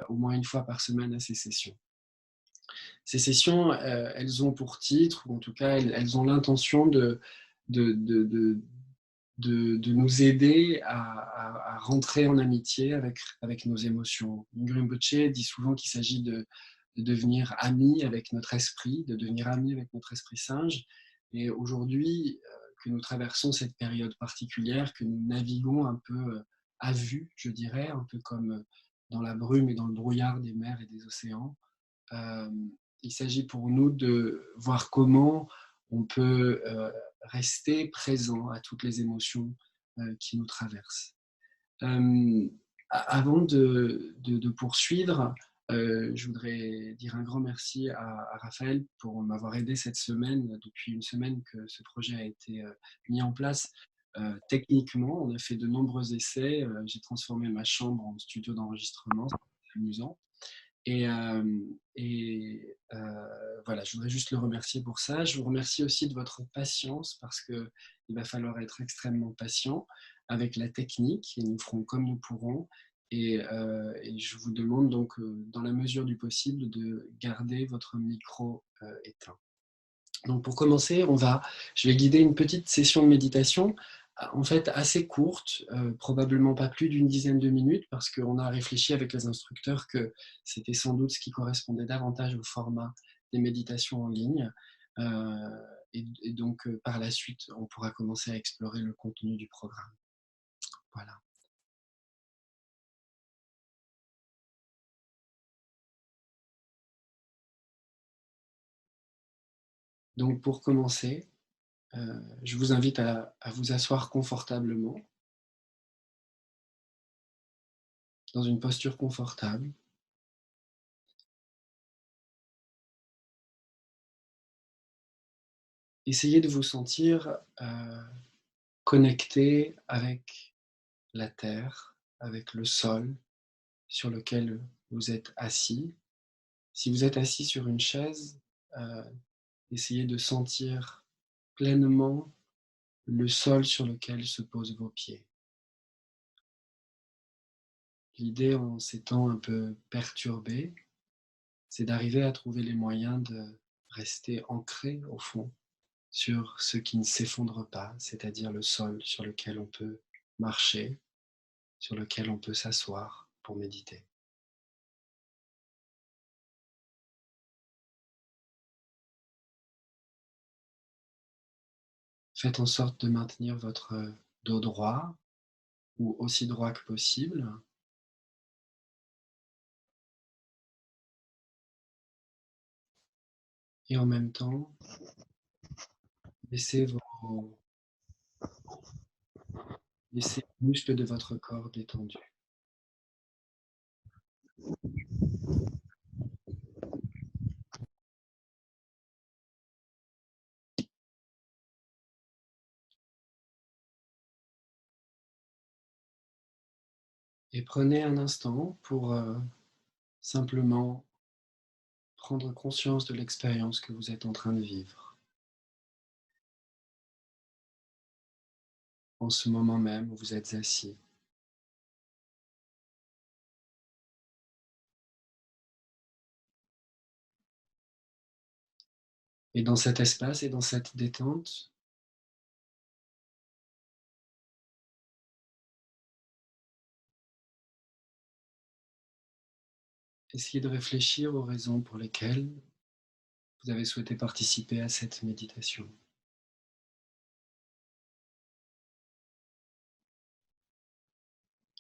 au moins une fois par semaine à ces sessions. Ces sessions, elles ont pour titre, ou en tout cas, elles ont l'intention de, de, de, de nous aider à rentrer en amitié avec nos émotions. Ingrid Rinpoche dit souvent qu'il s'agit de devenir amis avec notre esprit, de devenir amis avec notre esprit singe. Et aujourd'hui, que nous traversons cette période particulière, que nous naviguons un peu à vue, je dirais, un peu comme dans la brume et dans le brouillard des mers et des océans, il s'agit pour nous de voir comment on peut rester présent à toutes les émotions qui nous traversent. Avant de poursuivre, je voudrais dire un grand merci à Raphaël pour m'avoir aidé cette semaine. Depuis une semaine que ce projet a été mis en place. Techniquement, on a fait de nombreux essais. J'ai transformé ma chambre en studio d'enregistrement, c'est amusant. Et, voilà, je voudrais juste le remercier pour ça. Je vous remercie aussi de votre patience parce qu'il va falloir être extrêmement patient avec la technique et nous ferons comme nous pourrons. Et je vous demande donc, dans la mesure du possible, de garder votre micro éteint. Donc pour commencer, je vais guider une petite session de méditation, en fait assez courte, probablement pas plus d'une dizaine de minutes, parce qu'on a réfléchi avec les instructeurs que c'était sans doute ce qui correspondait davantage au format des méditations en ligne. Et donc par la suite, on pourra commencer à explorer le contenu du programme. Voilà. Donc pour commencer, je vous invite à vous asseoir confortablement, dans une posture confortable. Essayez de vous sentir connecté avec la terre, avec le sol sur lequel vous êtes assis. Si vous êtes assis sur une chaise, essayez de sentir pleinement le sol sur lequel se posent vos pieds. L'idée en ces temps un peu perturbés, c'est d'arriver à trouver les moyens de rester ancré au fond sur ce qui ne s'effondre pas, c'est-à-dire le sol sur lequel on peut marcher, sur lequel on peut s'asseoir pour méditer. Faites en sorte de maintenir votre dos droit ou aussi droit que possible. Et en même temps, laissez les muscles de votre corps détendus. Et prenez un instant pour simplement prendre conscience de l'expérience que vous êtes en train de vivre. En ce moment même où vous êtes assis. Et dans cet espace et dans cette détente, essayez de réfléchir aux raisons pour lesquelles vous avez souhaité participer à cette méditation.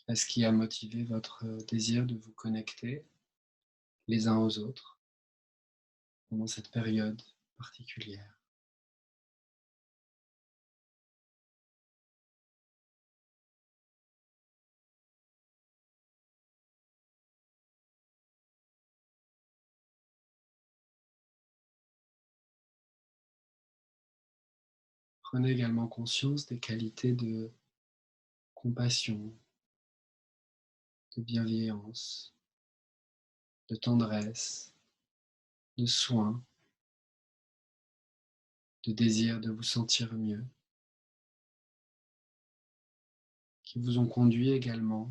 À ce qui a motivé votre désir de vous connecter les uns aux autres pendant cette période particulière. Prenez également conscience des qualités de compassion, de bienveillance, de tendresse, de soin, de désir de vous sentir mieux, qui vous ont conduit également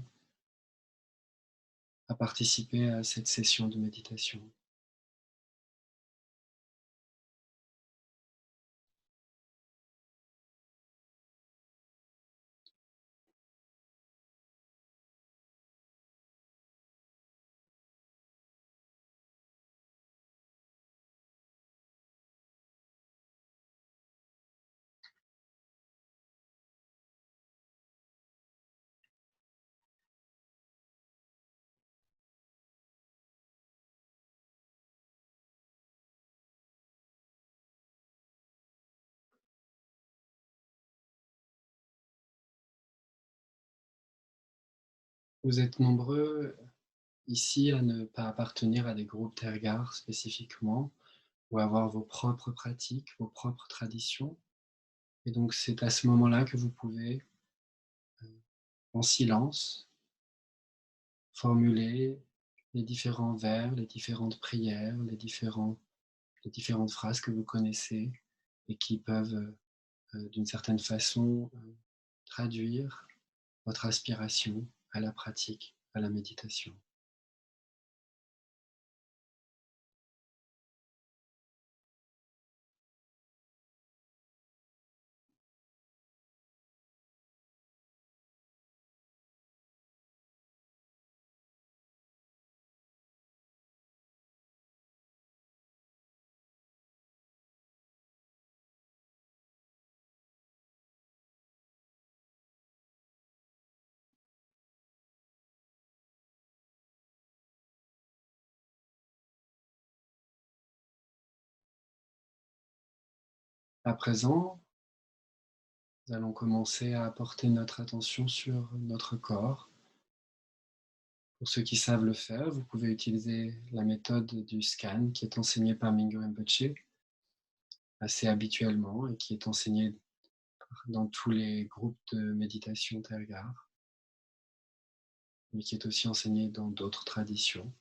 à participer à cette session de méditation. Vous êtes nombreux ici à ne pas appartenir à des groupes Tergar spécifiquement, ou avoir vos propres pratiques, vos propres traditions. Et donc c'est à ce moment-là que vous pouvez, en silence, formuler les différents vers, les différentes prières, les différentes phrases que vous connaissez et qui peuvent, d'une certaine façon, traduire votre aspiration à la pratique, à la méditation. À présent, nous allons commencer à porter notre attention sur notre corps. Pour ceux qui savent le faire, vous pouvez utiliser la méthode du scan qui est enseignée par Mingyur Rinpoche assez habituellement et qui est enseignée dans tous les groupes de méditation Tergar, mais qui est aussi enseignée dans d'autres traditions.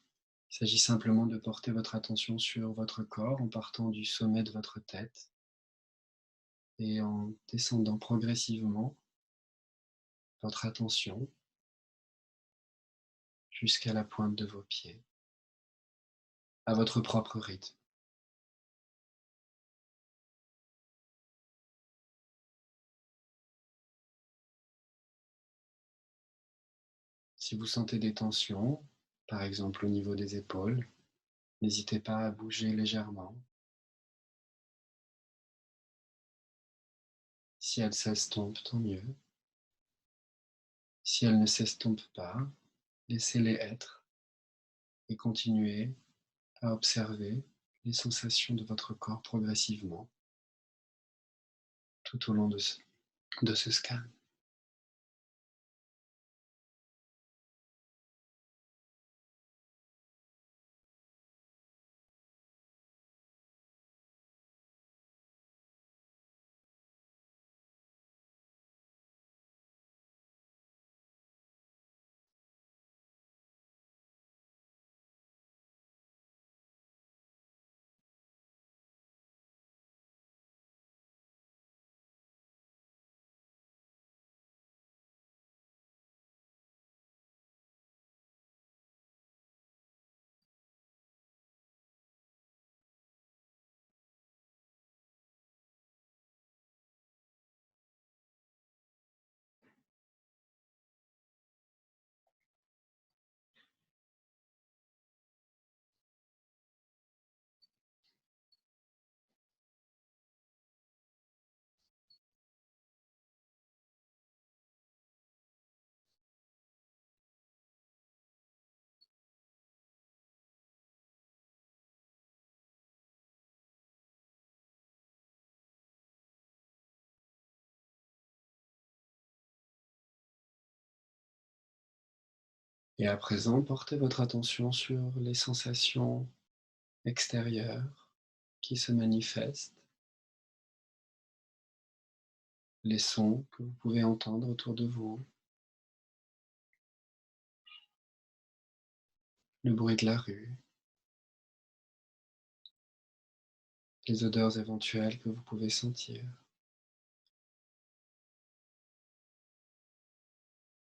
Il s'agit simplement de porter votre attention sur votre corps en partant du sommet de votre tête et en descendant progressivement votre attention jusqu'à la pointe de vos pieds, à votre propre rythme. Si vous sentez des tensions, par exemple au niveau des épaules, n'hésitez pas à bouger légèrement. Si elles s'estompent, tant mieux. Si elles ne s'estompent pas, laissez-les être et continuez à observer les sensations de votre corps progressivement tout au long de ce scan. Et à présent, portez votre attention sur les sensations extérieures qui se manifestent, les sons que vous pouvez entendre autour de vous, le bruit de la rue, les odeurs éventuelles que vous pouvez sentir,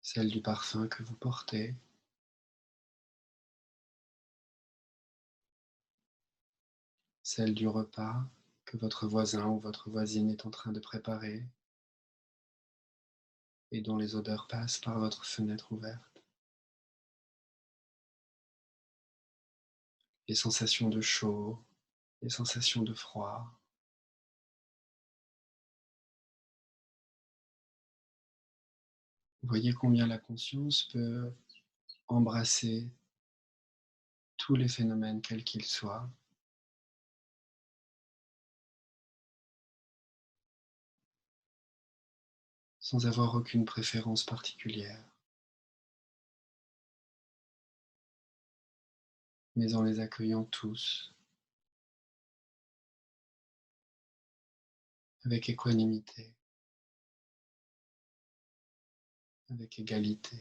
celles du parfum que vous portez, celle du repas que votre voisin ou votre voisine est en train de préparer et dont les odeurs passent par votre fenêtre ouverte. Les sensations de chaud, les sensations de froid. Voyez combien la conscience peut embrasser tous les phénomènes quels qu'ils soient, sans avoir aucune préférence particulière, mais en les accueillant tous avec équanimité, avec égalité.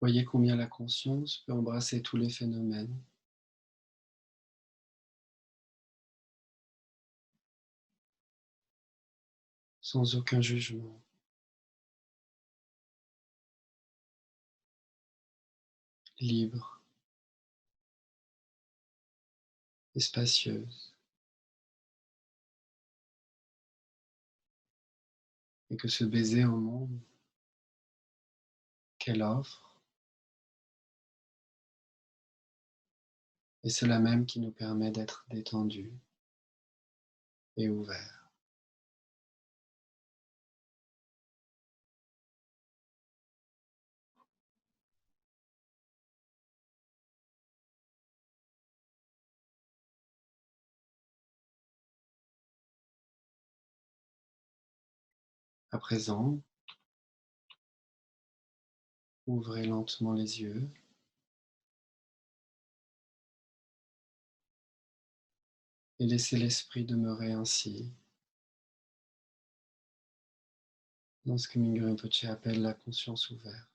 Voyez combien la conscience peut embrasser tous les phénomènes sans aucun jugement, libre et spacieuse, et que ce baiser au monde qu'elle offre est cela même qui nous permet d'être détendus et ouverts. À présent, ouvrez lentement les yeux et laissez l'esprit demeurer ainsi, dans ce que Mingyur Rinpoche appelle la conscience ouverte.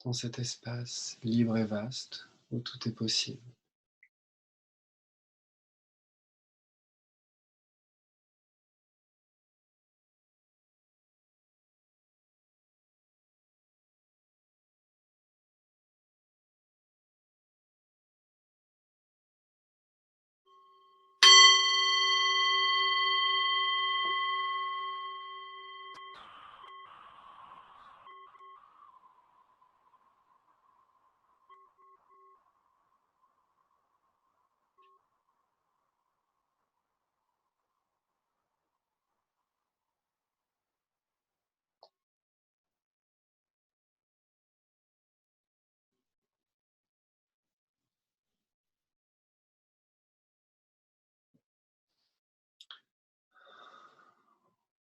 Dans cet espace libre et vaste où tout est possible.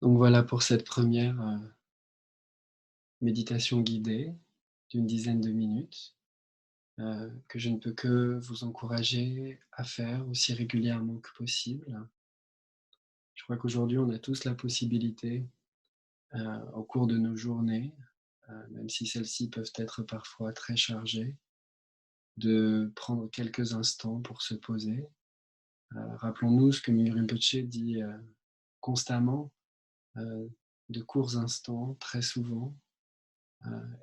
Donc voilà pour cette première méditation guidée d'une dizaine de minutes que je ne peux que vous encourager à faire aussi régulièrement que possible. Je crois qu'aujourd'hui, on a tous la possibilité, au cours de nos journées, même si celles-ci peuvent être parfois très chargées, de prendre quelques instants pour se poser. Rappelons-nous ce que Mingyur Rinpoche dit constamment, de courts instants, très souvent.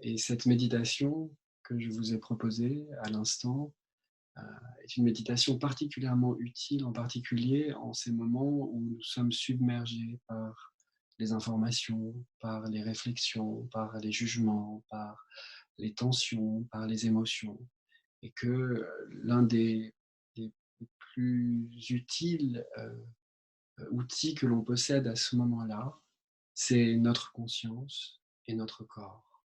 Et cette méditation que je vous ai proposée à l'instant est une méditation particulièrement utile, en particulier en ces moments où nous sommes submergés par les informations, par les réflexions, par les jugements, par les tensions, par les émotions, et que l'un des plus utiles outils que l'on possède à ce moment-là, c'est notre conscience et notre corps.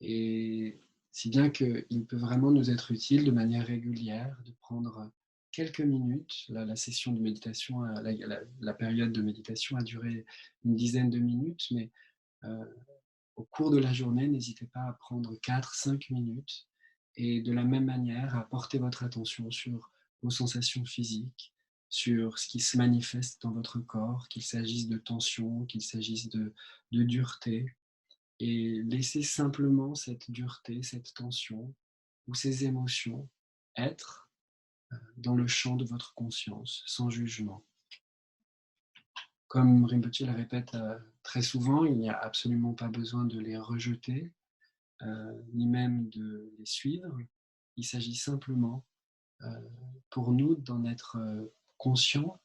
Et Si bien qu'il peut vraiment nous être utile de manière régulière de prendre quelques minutes. Là, la session de méditation, la période de méditation a duré une dizaine de minutes, mais au cours de la journée, n'hésitez pas à prendre 4-5 minutes et de la même manière à porter votre attention sur vos sensations physiques, sur ce qui se manifeste dans votre corps, qu'il s'agisse de tension, qu'il s'agisse de dureté, et laissez simplement cette dureté, cette tension ou ces émotions être dans le champ de votre conscience, sans jugement. Comme Rinpoche le répète très souvent, il n'y a absolument pas besoin de les rejeter, ni même de les suivre. Il s'agit simplement pour nous d'en être conscients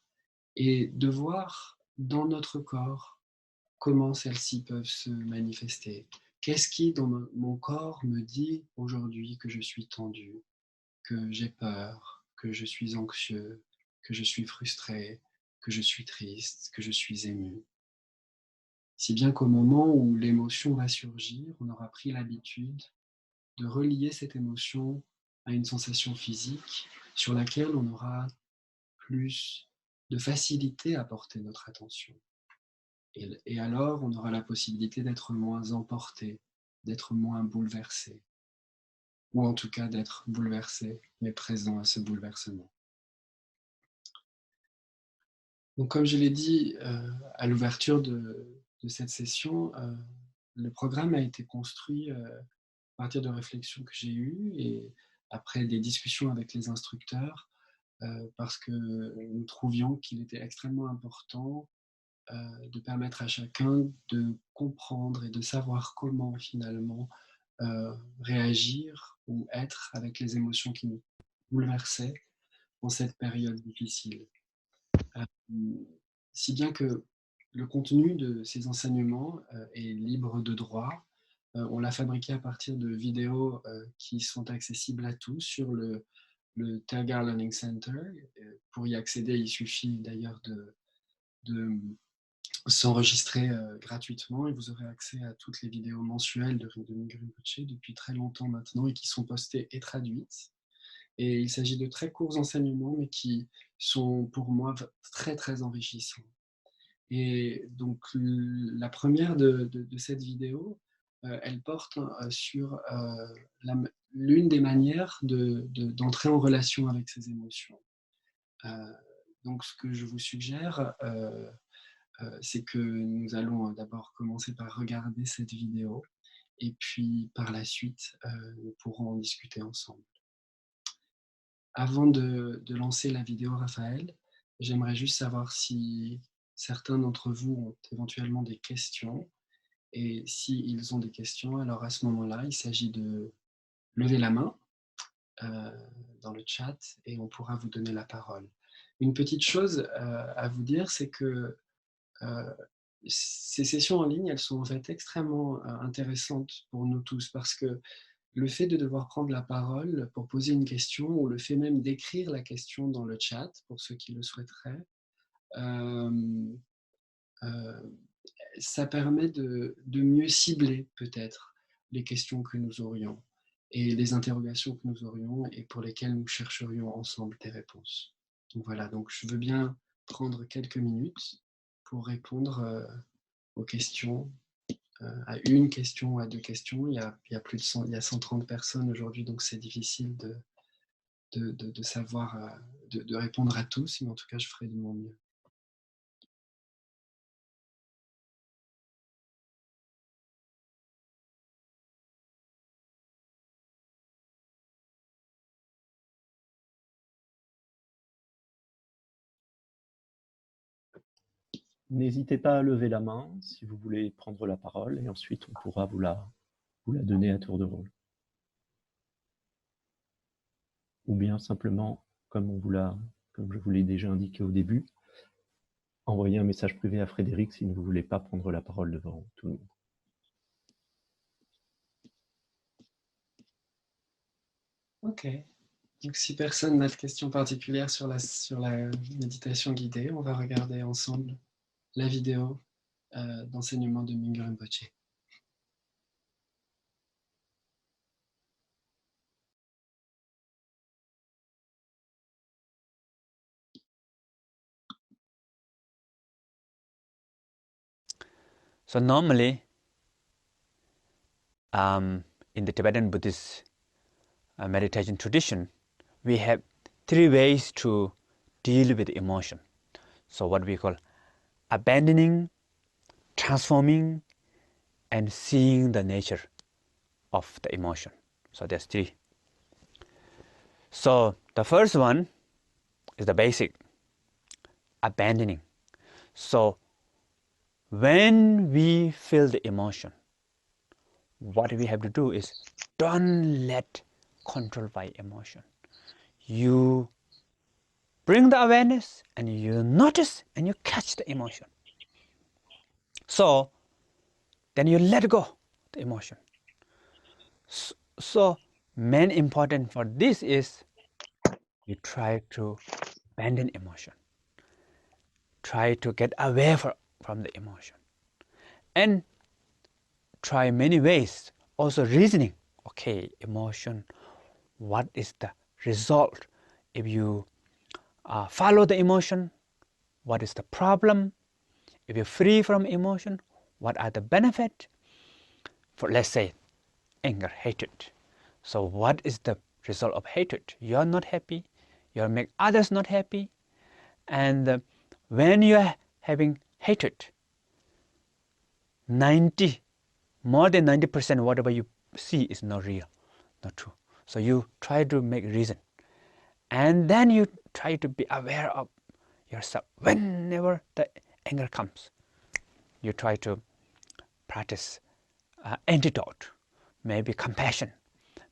et de voir dans notre corps comment celles-ci peuvent se manifester. Qu'est-ce qui dans mon corps me dit aujourd'hui que je suis tendu, que j'ai peur, que je suis anxieux, que je suis frustré, que je suis triste, que je suis ému. Si bien qu'au moment où l'émotion va surgir, on aura pris l'habitude de relier cette émotion à une sensation physique sur laquelle on aura plus de facilité à porter notre attention. Et alors, on aura la possibilité d'être moins emporté, d'être moins bouleversé, ou en tout cas d'être bouleversé, mais présent à ce bouleversement. Donc, comme je l'ai dit à l'ouverture de cette session, le programme a été construit à partir de réflexions que j'ai eues et après des discussions avec les instructeurs, parce que nous trouvions qu'il était extrêmement important de permettre à chacun de comprendre et de savoir comment finalement réagir ou être avec les émotions qui nous bouleversaient en cette période difficile. Si bien que le contenu de ces enseignements est libre de droit. On l'a fabriqué à partir de vidéos qui sont accessibles à tous sur le Tergar Learning Center. Pour y accéder, il suffit d'ailleurs de s'enregistrer gratuitement et vous aurez accès à toutes les vidéos mensuelles de Mingyur Rinpoche depuis très longtemps maintenant et qui sont postées et traduites. Et il s'agit de très courts enseignements mais qui sont pour moi très très enrichissants. Et donc la première de cette vidéo, elle porte sur l'une des manières d'entrer en relation avec ses émotions. Donc ce que je vous suggère, c'est que nous allons d'abord commencer par regarder cette vidéo et puis par la suite, nous pourrons en discuter ensemble. Avant de lancer la vidéo, Raphaël, j'aimerais juste savoir si certains d'entre vous ont éventuellement des questions. Et s'ils ont des questions, alors à ce moment-là, il s'agit de lever la main dans le chat et on pourra vous donner la parole. Une petite chose à vous dire, c'est que ces sessions en ligne, elles sont en fait extrêmement intéressantes pour nous tous parce que le fait de devoir prendre la parole pour poser une question ou le fait même d'écrire la question dans le chat, pour ceux qui le souhaiteraient, ça permet de mieux cibler peut-être les questions que nous aurions et les interrogations que nous aurions et pour lesquelles nous chercherions ensemble des réponses. Donc voilà, donc je veux bien prendre quelques minutes pour répondre aux questions, à une question ou à deux questions. Il y a plus de 100, il y a 130 personnes aujourd'hui, donc c'est difficile de savoir, de répondre à tous, mais en tout cas, je ferai de mon mieux. N'hésitez pas à lever la main si vous voulez prendre la parole et ensuite on pourra vous la donner à tour de rôle. Ou bien simplement, comme je vous l'ai déjà indiqué au début, envoyer un message privé à Frédéric si vous ne voulez pas prendre la parole devant tout le monde. Ok. Donc si personne n'a de questions particulières sur la méditation guidée, on va regarder ensemble la vidéo d'enseignement de Mingyur Rinpoche. So normally, in the Tibetan Buddhist meditation tradition, we have 3 ways to deal with emotion. So what we call abandoning, transforming, and seeing the nature of the emotion. So there's 3. So the first one is the basic, abandoning. So when we feel the emotion, what we have to do is don't let control by emotion. You bring the awareness and you notice and you catch the emotion. So then you let go the emotion. So main important for this is you try to abandon emotion. Try to get away from the emotion. And try many ways. Also reasoning. Okay, emotion, what is the result? If you follow the emotion, what is the problem? If you're free from emotion, what are the benefits? For, let's say, anger, hatred. So what is the result of hatred? You're not happy. You make others not happy. And when you're having hatred, more than 90% whatever you see is not real, not true. So you try to make reason. And then you try to be aware of yourself. Whenever the anger comes, you try to practice antidote, maybe compassion,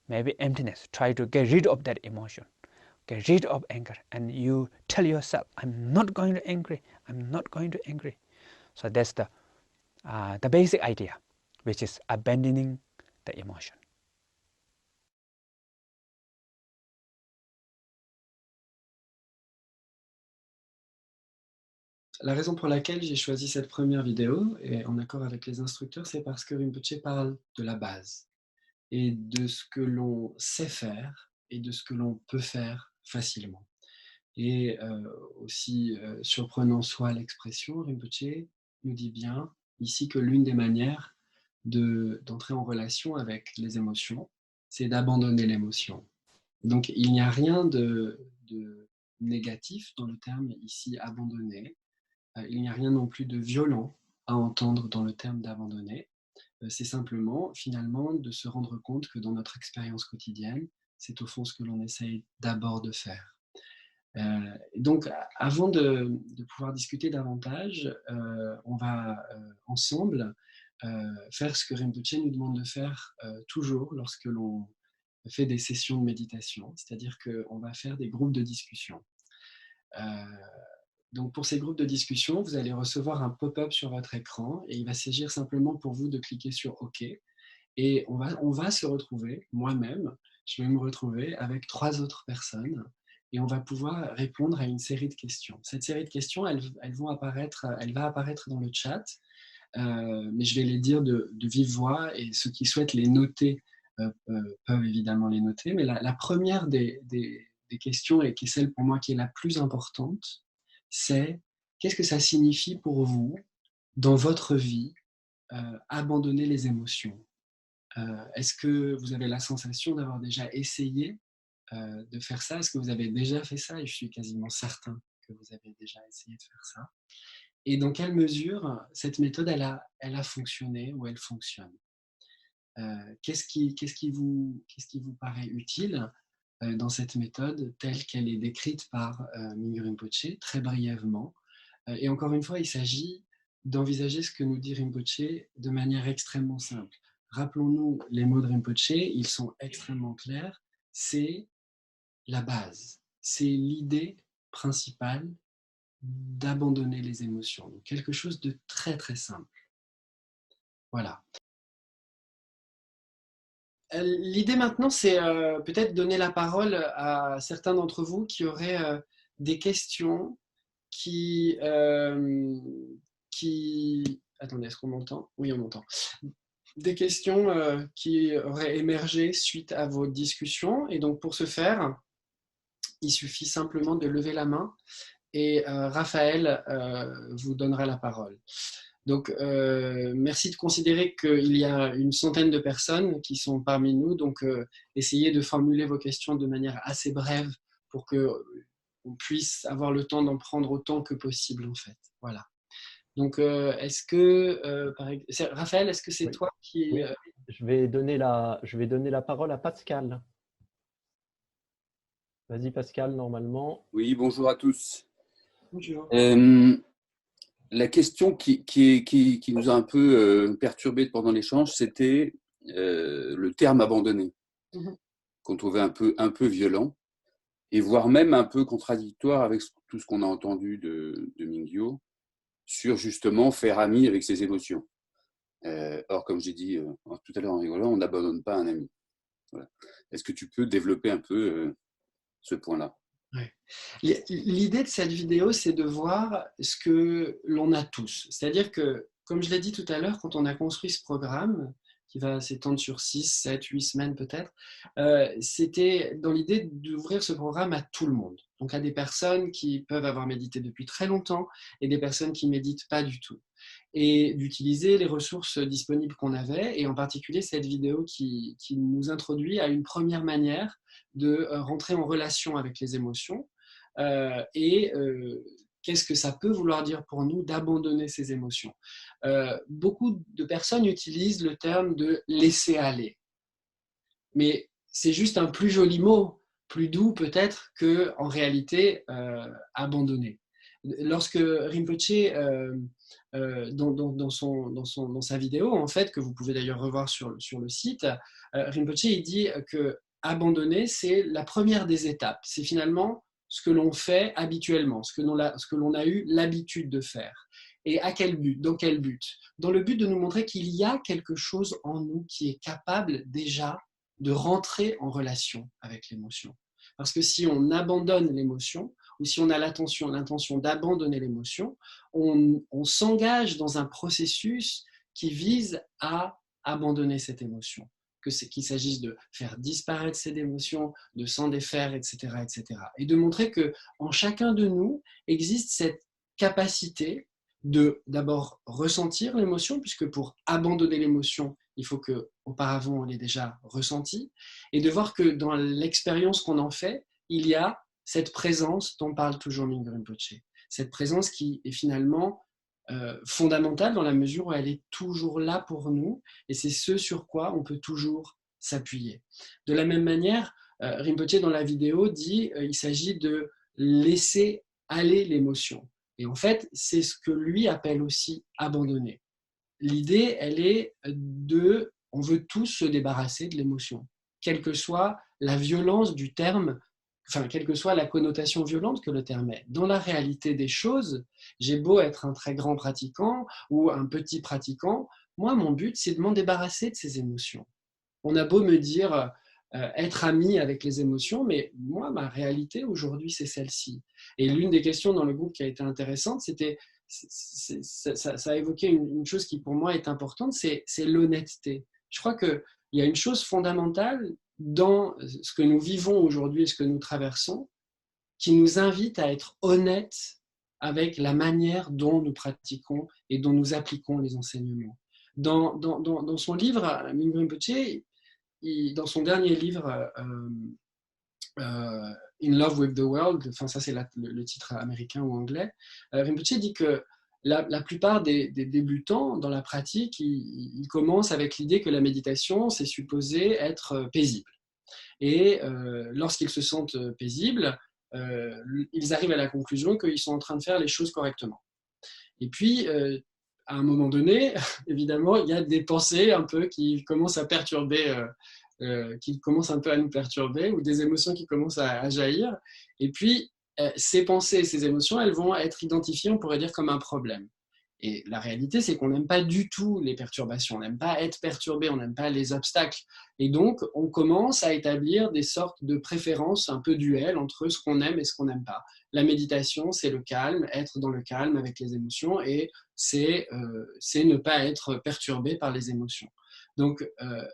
maybe emptiness. Try to get rid of that emotion, get rid of anger, and you tell yourself, I'm not going to angry, I'm not going to angry. So that's the basic idea, which is abandoning the emotion. La raison pour laquelle j'ai choisi cette première vidéo, et en accord avec les instructeurs, c'est parce que Rinpoche parle de la base et de ce que l'on sait faire et de ce que l'on peut faire facilement. Et aussi surprenant soit l'expression, Rinpoche nous dit bien ici que l'une des manières d'entrer en relation avec les émotions, c'est d'abandonner l'émotion. Donc il n'y a rien de négatif dans le terme ici abandonner. Il n'y a rien non plus de violent à entendre dans le terme d'abandonner. C'est simplement, finalement, de se rendre compte que dans notre expérience quotidienne, c'est au fond ce que l'on essaye d'abord de faire. Donc, avant de pouvoir discuter davantage, on va ensemble faire ce que Rinpoche nous demande de faire toujours lorsque l'on fait des sessions de méditation, c'est-à-dire qu'on va faire des groupes de discussion. Donc pour ces groupes de discussion, vous allez recevoir un pop-up sur votre écran et il va s'agir simplement pour vous de cliquer sur OK. Et on va se retrouver, moi-même, je vais me retrouver avec 3 autres personnes et on va pouvoir répondre à une série de questions. Cette série de questions, elle va apparaître dans le chat, mais je vais les dire de vive voix et ceux qui souhaitent les noter peuvent évidemment les noter. Mais la première des questions, et qui est celle pour moi qui est la plus importante, c'est qu'est-ce que ça signifie pour vous, dans votre vie, abandonner les émotions? Est-ce que vous avez la sensation d'avoir déjà essayé de faire ça? Est-ce que vous avez déjà fait ça? Et je suis quasiment certain que vous avez déjà essayé de faire ça. Et dans quelle mesure cette méthode, elle a fonctionné ou elle fonctionne? Qu'est-ce qui vous paraît utile dans cette méthode telle qu'elle est décrite par Mingyur Rinpoche, très brièvement? Et encore une fois, il s'agit d'envisager ce que nous dit Rinpoche de manière extrêmement simple. Rappelons-nous les mots de Rinpoche, ils sont extrêmement clairs, c'est la base, c'est l'idée principale d'abandonner les émotions. Donc quelque chose de très très simple. Voilà. L'idée maintenant, c'est peut-être donner la parole à certains d'entre vous qui auraient des questions qui... Attendez, est-ce qu'on m'entend? Oui, on m'entend. Des questions qui auraient émergé suite à vos discussions. Et donc, pour ce faire, il suffit simplement de lever la main et Raphaël vous donnera la parole. Donc, merci de considérer qu'il y a une centaine de personnes qui sont parmi nous. Donc, essayez de formuler vos questions de manière assez brève pour qu'on puisse avoir le temps d'en prendre autant que possible, en fait. Voilà. Donc, est-ce que, Raphaël, est-ce que c'est toi qui... Oui. Je vais donner la parole à Pascal. Vas-y Pascal, normalement. Oui, bonjour à tous. Bonjour. La question qui nous a un peu perturbé pendant l'échange, c'était le terme abandonné, qu'on trouvait un peu violent, et voire même un peu contradictoire avec tout ce qu'on a entendu de Mingyo sur justement faire ami avec ses émotions. Or, comme j'ai dit tout à l'heure en rigolant, on n'abandonne pas un ami. Voilà. Est-ce que tu peux développer un peu ce point-là? Ouais. L'idée de cette vidéo, c'est de voir ce que l'on a tous. C'est-à-dire que, comme je l'ai dit tout à l'heure, quand on a construit ce programme, qui va s'étendre sur 6, 7, 8 semaines peut-être, c'était dans l'idée d'ouvrir ce programme à tout le monde. Donc à des personnes qui peuvent avoir médité depuis très longtemps et des personnes qui ne méditent pas du tout. Et d'utiliser les ressources disponibles qu'on avait, et en particulier cette vidéo qui nous introduit à une première manière de rentrer en relation avec les émotions qu'est-ce que ça peut vouloir dire pour nous d'abandonner ces émotions. Beaucoup de personnes utilisent le terme de laisser aller, mais c'est juste un plus joli mot, plus doux peut-être qu'en réalité abandonner. Lorsque Rinpoche, dans sa vidéo, en fait, que vous pouvez d'ailleurs revoir sur le site, Rinpoche il dit que abandonner, c'est la première des étapes. C'est finalement ce que l'on fait habituellement, ce que l'on a eu l'habitude de faire. Et à quel but? Dans quel but? Dans le but de nous montrer qu'il y a quelque chose en nous qui est capable déjà de rentrer en relation avec l'émotion. Parce que si on abandonne l'émotion, ou si on a l'intention d'abandonner l'émotion, on s'engage dans un processus qui vise à abandonner cette émotion. Qu'il s'agisse de faire disparaître cette émotion, de s'en défaire, etc., etc. Et de montrer qu'en chacun de nous existe cette capacité de d'abord ressentir l'émotion, puisque pour abandonner l'émotion, il faut qu'auparavant on l'ait déjà ressentie, et de voir que dans l'expérience qu'on en fait, il y a cette présence dont parle toujours Mingyur Rinpoche. Cette présence qui est finalement fondamentale dans la mesure où elle est toujours là pour nous, et c'est ce sur quoi on peut toujours s'appuyer. De la même manière, Rinpoche dans la vidéo dit il s'agit de laisser aller l'émotion. Et en fait, c'est ce que lui appelle aussi abandonner. L'idée, elle est on veut tous se débarrasser de l'émotion, quelle que soit la violence du terme, enfin, quelle que soit la connotation violente que le terme ait. Dans la réalité des choses, j'ai beau être un très grand pratiquant ou un petit pratiquant, moi, mon but, c'est de m'en débarrasser de ces émotions. On a beau me dire être ami avec les émotions, mais moi, ma réalité aujourd'hui, c'est celle-ci. Et l'une des questions dans le groupe qui a été intéressante, c'était, ça a évoqué une chose qui pour moi est importante, c'est l'honnêteté. Je crois qu'il y a une chose fondamentale dans ce que nous vivons aujourd'hui et ce que nous traversons, qui nous invite à être honnêtes avec la manière dont nous pratiquons et dont nous appliquons les enseignements. Dans son livre, Mingyur Rinpoche, dans son dernier livre, In Love with the World, enfin ça c'est le titre américain ou anglais, Rinpoche dit que la plupart des débutants dans la pratique, ils commencent avec l'idée que la méditation, c'est supposé être paisible. Et lorsqu'ils se sentent paisibles, ils arrivent à la conclusion qu'ils sont en train de faire les choses correctement. Et puis, à un moment donné, évidemment, il y a des pensées un peu qui commencent à perturber, qui commencent un peu à nous perturber, ou des émotions qui commencent à jaillir. Et puis, ces pensées et ces émotions, elles vont être identifiées, on pourrait dire, comme un problème. Et la réalité, c'est qu'on n'aime pas du tout les perturbations, on n'aime pas être perturbé, on n'aime pas les obstacles. Et donc, on commence à établir des sortes de préférences un peu duelles entre ce qu'on aime et ce qu'on n'aime pas. La méditation, c'est le calme, être dans le calme avec les émotions, et c'est ne pas être perturbé par les émotions. Donc,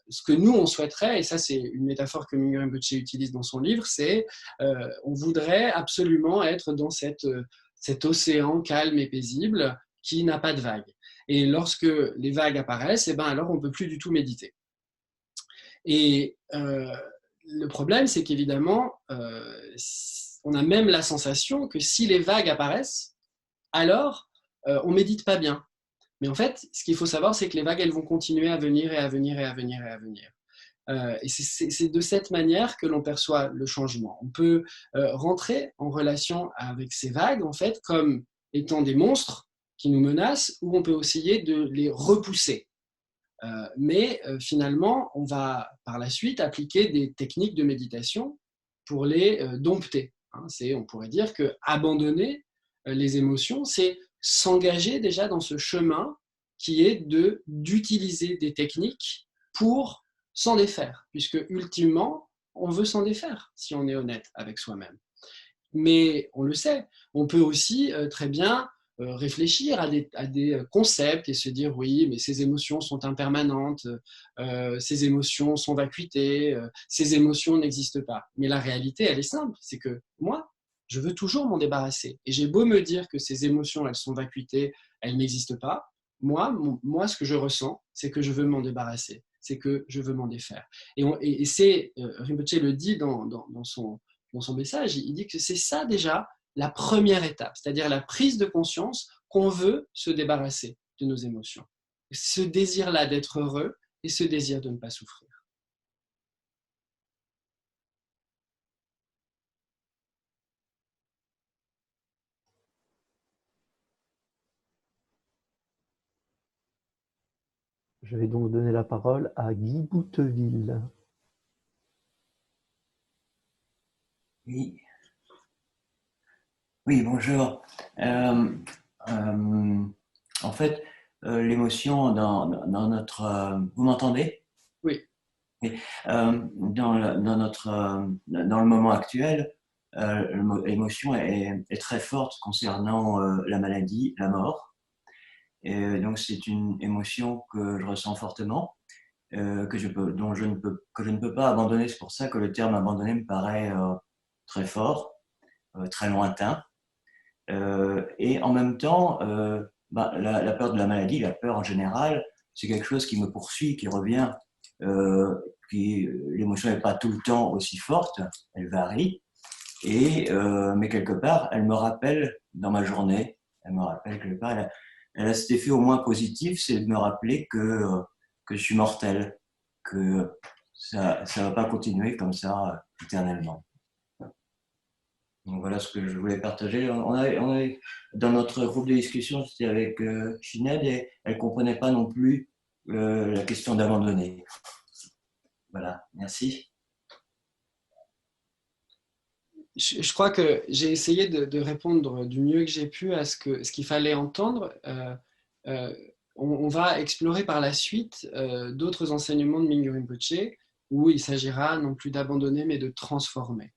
ce que nous, on souhaiterait, et ça c'est une métaphore que Mingyur Rinpoche utilise dans son livre, c'est on voudrait absolument être dans cet océan calme et paisible qui n'a pas de vagues. Et lorsque les vagues apparaissent, eh ben, alors on ne peut plus du tout méditer. Et le problème, c'est qu'évidemment, on a même la sensation que si les vagues apparaissent, alors on ne médite pas bien. Mais en fait, ce qu'il faut savoir, c'est que les vagues, elles vont continuer à venir et à venir et à venir et à venir. Et c'est de cette manière que l'on perçoit le changement. On peut rentrer en relation avec ces vagues, en fait, comme étant des monstres qui nous menacent, ou on peut essayer de les repousser. Mais finalement, on va par la suite appliquer des techniques de méditation pour les dompter. On pourrait dire que abandonner les émotions, c'est s'engager déjà dans ce chemin qui est d'utiliser des techniques pour s'en défaire, puisque ultimement, on veut s'en défaire si on est honnête avec soi-même. Mais on le sait, on peut aussi très bien réfléchir à des concepts et se dire oui, mais ces émotions sont impermanentes, ces émotions sont vacuïtées, ces émotions n'existent pas. Mais la réalité, elle est simple, c'est que moi, je veux toujours m'en débarrasser. Et j'ai beau me dire que ces émotions, elles sont vacuïtées, elles n'existent pas, moi, ce que je ressens, c'est que je veux m'en débarrasser, c'est que je veux m'en défaire. Et c'est, Rinpoche le dit dans son message, il dit que c'est ça déjà la première étape, c'est-à-dire la prise de conscience qu'on veut se débarrasser de nos émotions. Ce désir-là d'être heureux et ce désir de ne pas souffrir. Je vais donc donner la parole à Guy Bouteville. Oui. Oui, bonjour. En fait, l'émotion dans notre... vous m'entendez? Oui. Oui. Dans le moment actuel, l'émotion est très forte concernant la maladie, la mort. Et donc c'est une émotion que je ressens fortement, que je ne peux pas abandonner. C'est pour ça que le terme abandonner me paraît très fort, très lointain. Et en même temps, la peur de la maladie, la peur en général, c'est quelque chose qui me poursuit, qui revient. L'émotion n'est pas tout le temps aussi forte, elle varie. Mais quelque part, elle me rappelle dans ma journée, elle me rappelle quelque part, elle a cet effet au moins positif, c'est de me rappeler que je suis mortel, que ça va pas continuer comme ça éternellement. Donc voilà ce que je voulais partager. On a, dans notre groupe de discussion, c'était avec Ginette et elle ne comprenait pas non plus la question d'abandonner. Voilà, merci. Je crois que j'ai essayé de répondre du mieux que j'ai pu à ce qu'il fallait entendre. On va explorer par la suite d'autres enseignements de Mingyur Rinpoche où il s'agira non plus d'abandonner mais de transformer.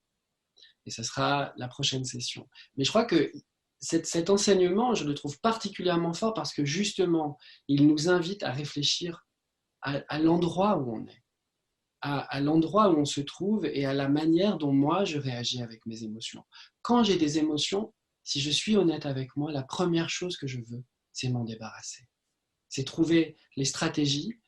Et ce sera la prochaine session. Mais je crois que cet enseignement, je le trouve particulièrement fort parce que justement, il nous invite à réfléchir à l'endroit où on est, à l'endroit où on se trouve et à la manière dont moi je réagis avec mes émotions. Quand j'ai des émotions, si je suis honnête avec moi, la première chose que je veux, c'est m'en débarrasser. C'est trouver les stratégies,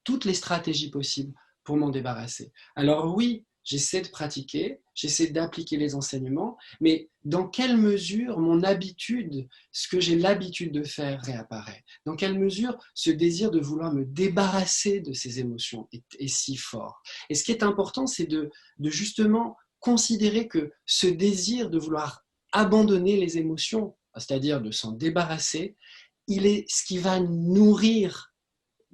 toutes les stratégies possibles pour m'en débarrasser. Alors oui, j'essaie de pratiquer, j'essaie d'appliquer les enseignements, mais dans quelle mesure mon habitude, ce que j'ai l'habitude de faire réapparaît? Dans quelle mesure ce désir de vouloir me débarrasser de ces émotions est si fort? Et ce qui est important, c'est de justement considérer que ce désir de vouloir abandonner les émotions, c'est-à-dire de s'en débarrasser, il est ce qui va nourrir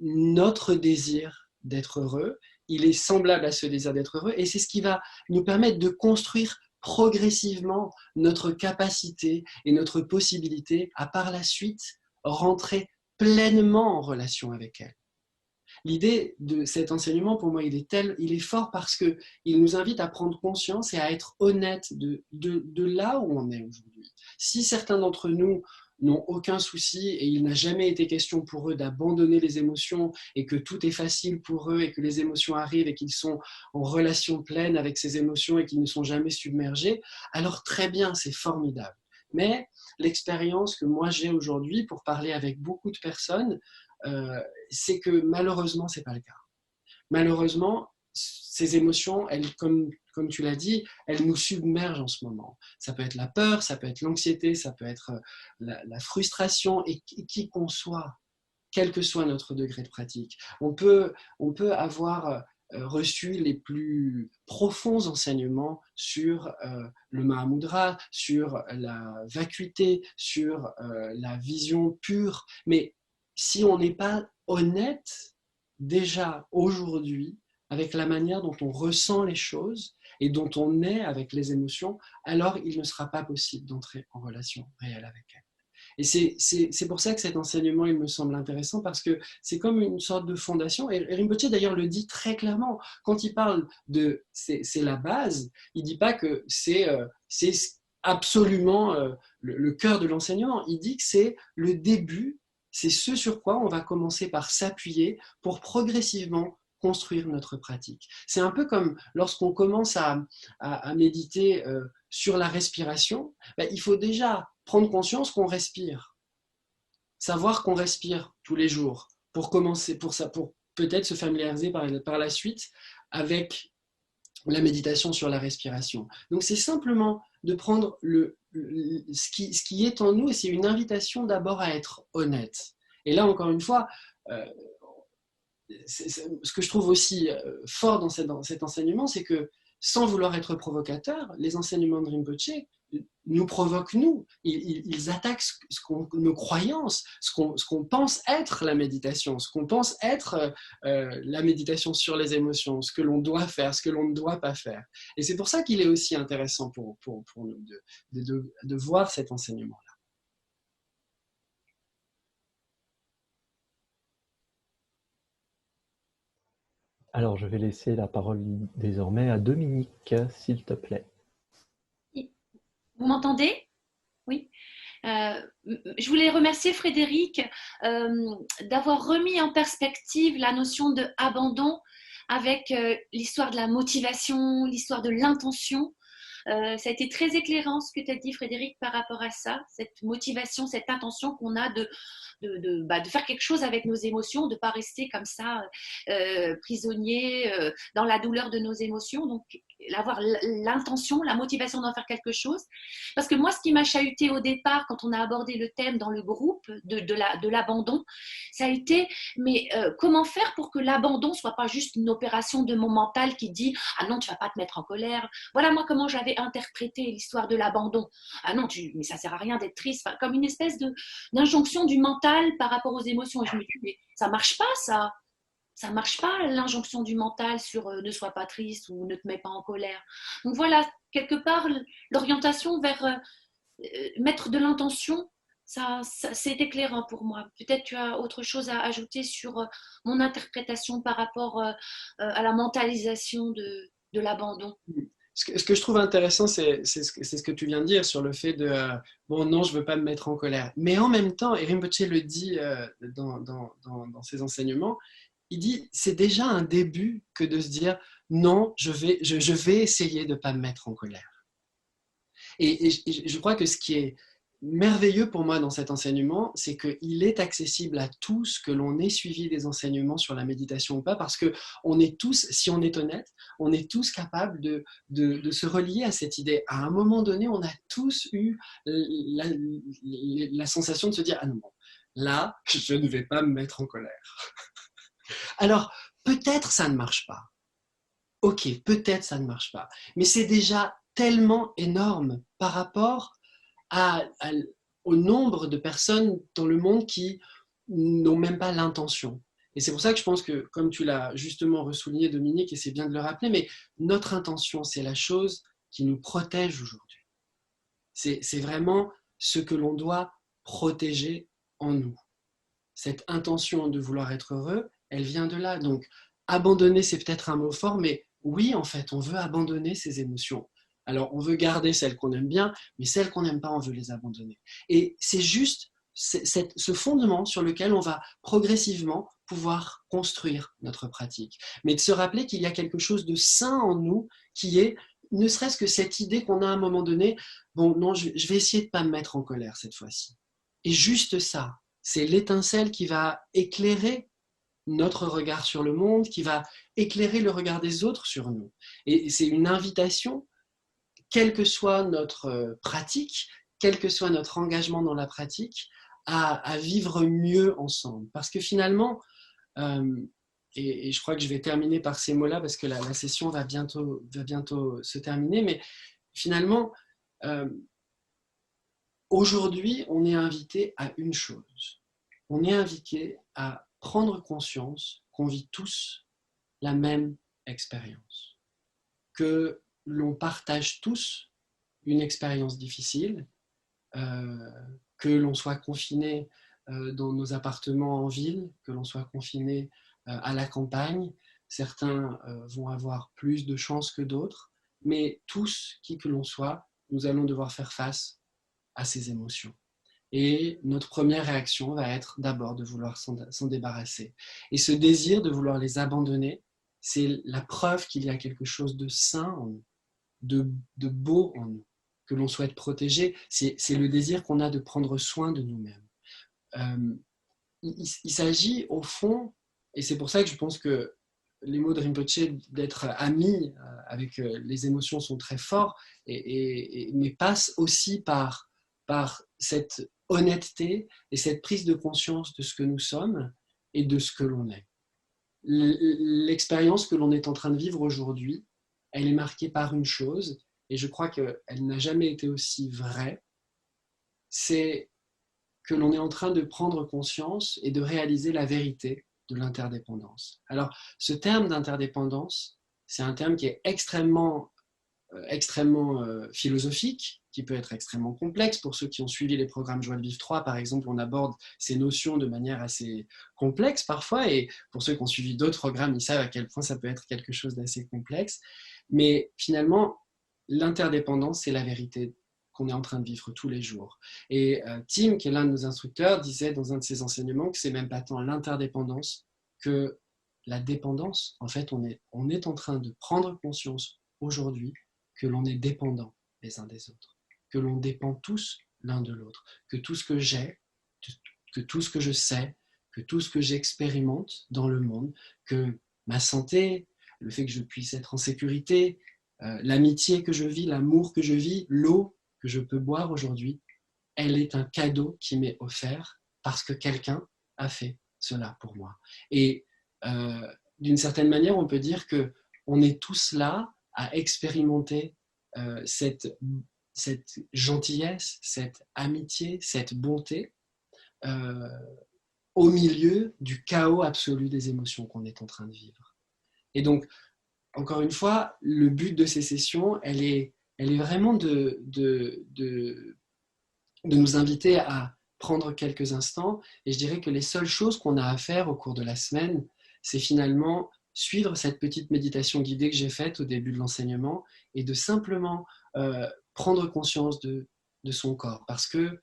notre désir d'être heureux. Il est semblable à ce désir d'être heureux et c'est ce qui va nous permettre de construire progressivement notre capacité et notre possibilité à par la suite rentrer pleinement en relation avec elle. L'idée de cet enseignement, pour moi, il est fort parce qu'il nous invite à prendre conscience et à être honnête de là où on est aujourd'hui. Si certains d'entre nous n'ont aucun souci et il n'a jamais été question pour eux d'abandonner les émotions et que tout est facile pour eux et que les émotions arrivent et qu'ils sont en relation pleine avec ces émotions et qu'ils ne sont jamais submergés, alors très bien, c'est formidable. Mais l'expérience que moi j'ai aujourd'hui pour parler avec beaucoup de personnes, c'est que malheureusement, ce n'est pas le cas. Malheureusement, ces émotions, elles, comme tu l'as dit, elles nous submergent en ce moment. Ça peut être la peur, ça peut être l'anxiété, ça peut être la frustration, et qui qu'on soit, quel que soit notre degré de pratique. On peut avoir reçu les plus profonds enseignements sur le Mahamudra, sur la vacuité, sur la vision pure, mais si on n'est pas honnête déjà aujourd'hui avec la manière dont on ressent les choses et dont on est avec les émotions, alors il ne sera pas possible d'entrer en relation réelle avec elles. Et c'est pour ça que cet enseignement, il me semble intéressant, parce que c'est comme une sorte de fondation. Et Rinpoche d'ailleurs le dit très clairement. Quand il parle de c'est la base, il ne dit pas que c'est absolument le cœur de l'enseignement. Il dit que c'est le début, c'est ce sur quoi on va commencer par s'appuyer pour progressivement construire notre pratique. C'est un peu comme lorsqu'on commence à méditer sur la respiration, ben, il faut déjà prendre conscience qu'on respire, savoir qu'on respire tous les jours, pour commencer, pour peut-être se familiariser par la suite avec la méditation sur la respiration. Donc c'est simplement de prendre ce qui est en nous, et c'est une invitation d'abord à être honnête. Et là, encore une fois, ce que je trouve aussi fort dans cet enseignement, c'est que sans vouloir être provocateur, les enseignements de Rinpoche nous provoquent, nous. Ils attaquent nos croyances, ce qu'on pense être la méditation, ce qu'on pense être la méditation sur les émotions, ce que l'on doit faire, ce que l'on ne doit pas faire. Et c'est pour ça qu'il est aussi intéressant pour nous de voir cet enseignement-là. Alors, je vais laisser la parole désormais à Dominique, s'il te plaît. Vous m'entendez? Oui. Je voulais remercier Frédéric d'avoir remis en perspective la notion de abandon avec l'histoire de la motivation, l'histoire de l'intention. Ça a été très éclairant ce que tu as dit, Frédéric, par rapport à ça, cette motivation, cette intention qu'on a de faire quelque chose avec nos émotions, de ne pas rester comme ça prisonnier dans la douleur de nos émotions. Donc, avoir l'intention, la motivation d'en faire quelque chose. Parce que moi, ce qui m'a chahuté au départ, quand on a abordé le thème dans le groupe de l'abandon, ça a été, mais comment faire pour que l'abandon ne soit pas juste une opération de mon mental qui dit « Ah non, tu ne vas pas te mettre en colère ». Voilà moi comment j'avais interprété l'histoire de l'abandon. Ah non, mais ça ne sert à rien d'être triste. Enfin, comme une espèce d'injonction du mental par rapport aux émotions. Et je me dis, mais ça ne marche pas ça. Ça ne marche pas l'injonction du mental sur ne sois pas triste ou ne te mets pas en colère. Donc voilà, quelque part, l'orientation vers mettre de l'intention, ça c'est éclairant pour moi. Peut-être tu as autre chose à ajouter sur mon interprétation par rapport à la mentalisation de l'abandon. Ce que je trouve intéressant, c'est ce que tu viens de dire sur le fait de bon, non, je ne veux pas me mettre en colère. Mais en même temps, et Rinpoche le dit dans ses enseignements, il dit c'est déjà un début que de se dire non, je vais essayer de ne pas me mettre en colère. Et je crois que ce qui est merveilleux pour moi dans cet enseignement, c'est qu'il est accessible à tous, que l'on ait suivi des enseignements sur la méditation ou pas, parce qu'on est tous, si on est honnête, on est tous capables de se relier à cette idée. À un moment donné, on a tous eu la sensation de se dire « Ah non, bon, là, je ne vais pas me mettre en colère. » Alors, peut-être ça ne marche pas. Ok, peut-être ça ne marche pas. Mais c'est déjà tellement énorme par rapport au nombre de personnes dans le monde qui n'ont même pas l'intention. Et c'est pour ça que je pense que, comme tu l'as justement ressouligné, Dominique, et c'est bien de le rappeler, mais notre intention, c'est la chose qui nous protège aujourd'hui. C'est vraiment ce que l'on doit protéger en nous. Cette intention de vouloir être heureux, elle vient de là. Donc, abandonner, c'est peut-être un mot fort, mais oui, en fait, on veut abandonner ses émotions. Alors, on veut garder celles qu'on aime bien, mais celles qu'on n'aime pas, on veut les abandonner. Et c'est juste ce fondement sur lequel on va progressivement pouvoir construire notre pratique. Mais de se rappeler qu'il y a quelque chose de sain en nous qui est ne serait-ce que cette idée qu'on a à un moment donné, bon, non, je vais essayer de ne pas me mettre en colère cette fois-ci. Et juste ça, c'est l'étincelle qui va éclairer notre regard sur le monde, qui va éclairer le regard des autres sur nous. Et c'est une invitation, quelle que soit notre pratique, quel que soit notre engagement dans la pratique, à vivre mieux ensemble. Parce que finalement, et je crois que je vais terminer par ces mots-là parce que la session va bientôt se terminer, mais finalement, aujourd'hui, on est invité à une chose. On est invité à prendre conscience qu'on vit tous la même expérience, que l'on partage tous une expérience difficile, que l'on soit confiné dans nos appartements en ville, que l'on soit confiné à la campagne. Certains vont avoir plus de chance que d'autres, mais tous, qui que l'on soit, nous allons devoir faire face à ces émotions. Et notre première réaction va être d'abord de vouloir s'en débarrasser. Et ce désir de vouloir les abandonner, c'est la preuve qu'il y a quelque chose de sain en nous, de beau en nous, que l'on souhaite protéger. C'est le désir qu'on a de prendre soin de nous-mêmes. Il s'agit au fond, et c'est pour ça que je pense que les mots de Rinpoche d'être ami avec les émotions sont très forts, mais passent aussi par cette honnêteté et cette prise de conscience de ce que nous sommes et de ce que l'on est. L'expérience que l'on est en train de vivre aujourd'hui, elle est marquée par une chose, et je crois qu'elle n'a jamais été aussi vraie, c'est que l'on est en train de prendre conscience et de réaliser la vérité de l'interdépendance. Alors, ce terme d'interdépendance, c'est un terme qui est extrêmement philosophique, qui peut être extrêmement complexe. Pour ceux qui ont suivi les programmes Joie de Vivre 3, par exemple, on aborde ces notions de manière assez complexe parfois, et pour ceux qui ont suivi d'autres programmes, ils savent à quel point ça peut être quelque chose d'assez complexe. Mais finalement, l'interdépendance, c'est la vérité qu'on est en train de vivre tous les jours. Et Tim, qui est l'un de nos instructeurs, disait dans un de ses enseignements que c'est même pas tant l'interdépendance que la dépendance. En fait, on est en train de prendre conscience aujourd'hui que l'on est dépendant les uns des autres, que l'on dépend tous l'un de l'autre, que tout ce que j'ai, que tout ce que je sais, que tout ce que j'expérimente dans le monde, que ma santé, le fait que je puisse être en sécurité, l'amitié que je vis, l'amour que je vis, l'eau que je peux boire aujourd'hui, elle est un cadeau qui m'est offert parce que quelqu'un a fait cela pour moi. Et d'une certaine manière, on peut dire qu'on est tous là à expérimenter cette gentillesse, cette amitié, cette bonté au milieu du chaos absolu des émotions qu'on est en train de vivre. Et donc, encore une fois, le but de ces sessions, elle est vraiment de nous inviter à prendre quelques instants. Et je dirais que les seules choses qu'on a à faire au cours de la semaine, c'est finalement suivre cette petite méditation guidée que j'ai faite au début de l'enseignement et de simplement prendre conscience de son corps. Parce que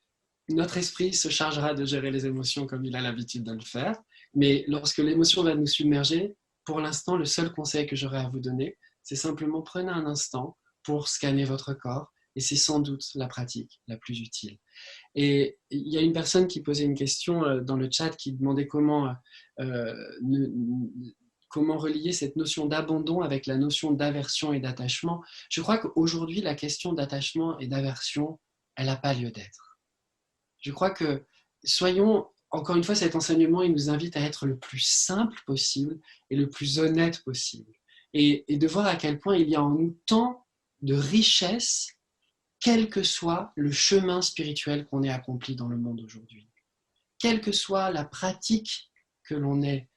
notre esprit se chargera de gérer les émotions comme il a l'habitude de le faire. Mais lorsque l'émotion va nous submerger, pour l'instant, le seul conseil que j'aurais à vous donner, c'est simplement prenez un instant pour scanner votre corps, et c'est sans doute la pratique la plus utile. Et il y a une personne qui posait une question dans le chat qui demandait comment relier cette notion d'abandon avec la notion d'aversion et d'attachement. Je crois qu'aujourd'hui, la question d'attachement et d'aversion, elle n'a pas lieu d'être. Je crois que, encore une fois, cet enseignement, il nous invite à être le plus simple possible et le plus honnête possible. Et de voir à quel point il y a en nous tant de richesse, quel que soit le chemin spirituel qu'on ait accompli dans le monde aujourd'hui. Quelle que soit la pratique que l'on ait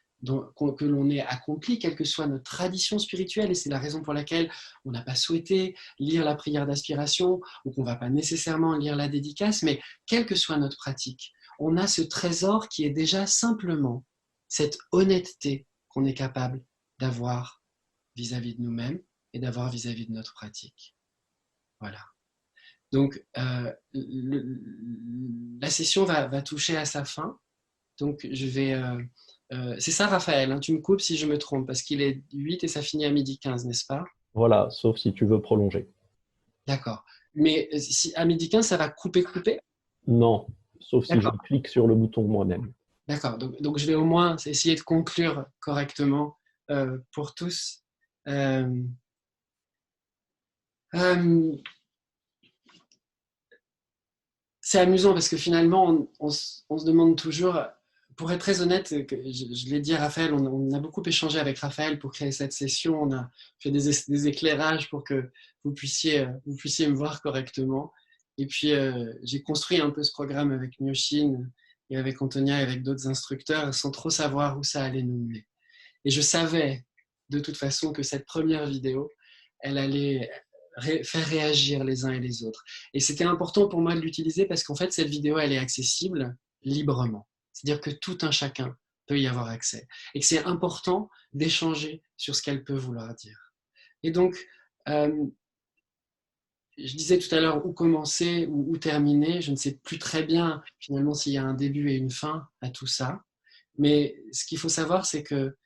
accompli, quelle que soit notre tradition spirituelle, et c'est la raison pour laquelle on n'a pas souhaité lire la prière d'aspiration, ou qu'on ne va pas nécessairement lire la dédicace, mais quelle que soit notre pratique, on a ce trésor qui est déjà simplement cette honnêteté qu'on est capable d'avoir vis-à-vis de nous-mêmes et d'avoir vis-à-vis de notre pratique. Voilà. Donc, la session va toucher à sa fin. Donc, je vais... c'est ça, Raphaël, hein, tu me coupes si je me trompe, parce qu'il est 8 et ça finit à 12h15, n'est-ce pas? Voilà, sauf si tu veux prolonger. D'accord. Mais si, à midi 15, ça va couper. Non, sauf si je D'accord. clique sur le bouton moi-même. D'accord. Donc, je vais au moins essayer de conclure correctement pour tous. Euh, euh, c'est amusant parce que finalement, on se demande toujours, pour être très honnête, que je l'ai dit à Raphaël, on a beaucoup échangé avec Raphaël pour créer cette session, on a fait des éclairages pour que vous puissiez me voir correctement. Et puis, j'ai construit un peu ce programme avec Myoshin et avec Antonia et avec d'autres instructeurs sans trop savoir où ça allait nous mener. Et je savais de toute façon que cette première vidéo, elle allait faire réagir les uns et les autres. Et c'était important pour moi de l'utiliser parce qu'en fait, cette vidéo, elle est accessible librement. C'est-à-dire que tout un chacun peut y avoir accès. Et que c'est important d'échanger sur ce qu'elle peut vouloir dire. Et donc, je disais tout à l'heure où commencer ou où terminer. Je ne sais plus très bien finalement s'il y a un début et une fin à tout ça. Mais ce qu'il faut savoir, c'est que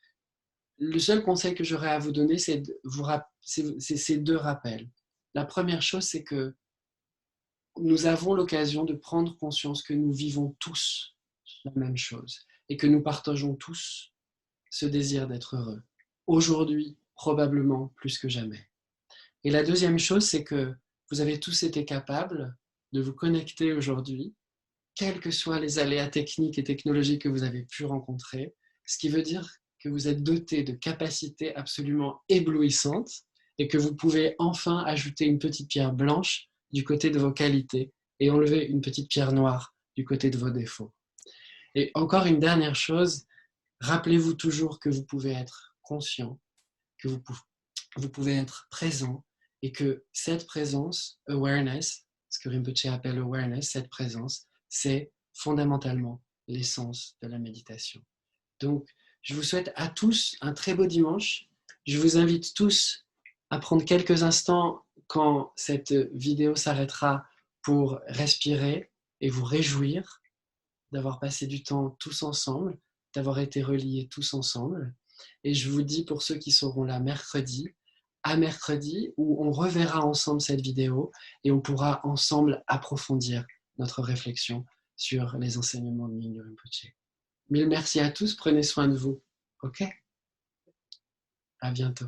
le seul conseil que j'aurais à vous donner, c'est ces deux rappels. La première chose, c'est que nous avons l'occasion de prendre conscience que nous vivons tous la même chose et que nous partageons tous ce désir d'être heureux. Aujourd'hui, probablement plus que jamais. Et la deuxième chose, c'est que vous avez tous été capables de vous connecter aujourd'hui, quels que soient les aléas techniques et technologiques que vous avez pu rencontrer, ce qui veut dire que vous êtes dotés de capacités absolument éblouissantes et que vous pouvez enfin ajouter une petite pierre blanche du côté de vos qualités et enlever une petite pierre noire du côté de vos défauts. Et encore une dernière chose, rappelez-vous toujours que vous pouvez être conscient, que vous pouvez être présent et que cette présence, awareness, ce que Rinpoche appelle awareness, cette présence, c'est fondamentalement l'essence de la méditation. Donc, je vous souhaite à tous un très beau dimanche. Je vous invite tous à prendre quelques instants quand cette vidéo s'arrêtera pour respirer et vous réjouir d'avoir passé du temps tous ensemble, d'avoir été reliés tous ensemble. Et je vous dis pour ceux qui seront là mercredi, à mercredi, où on reverra ensemble cette vidéo et on pourra ensemble approfondir notre réflexion sur les enseignements de Mingyur Rinpoche. Mille merci à tous, prenez soin de vous. Ok ? À bientôt.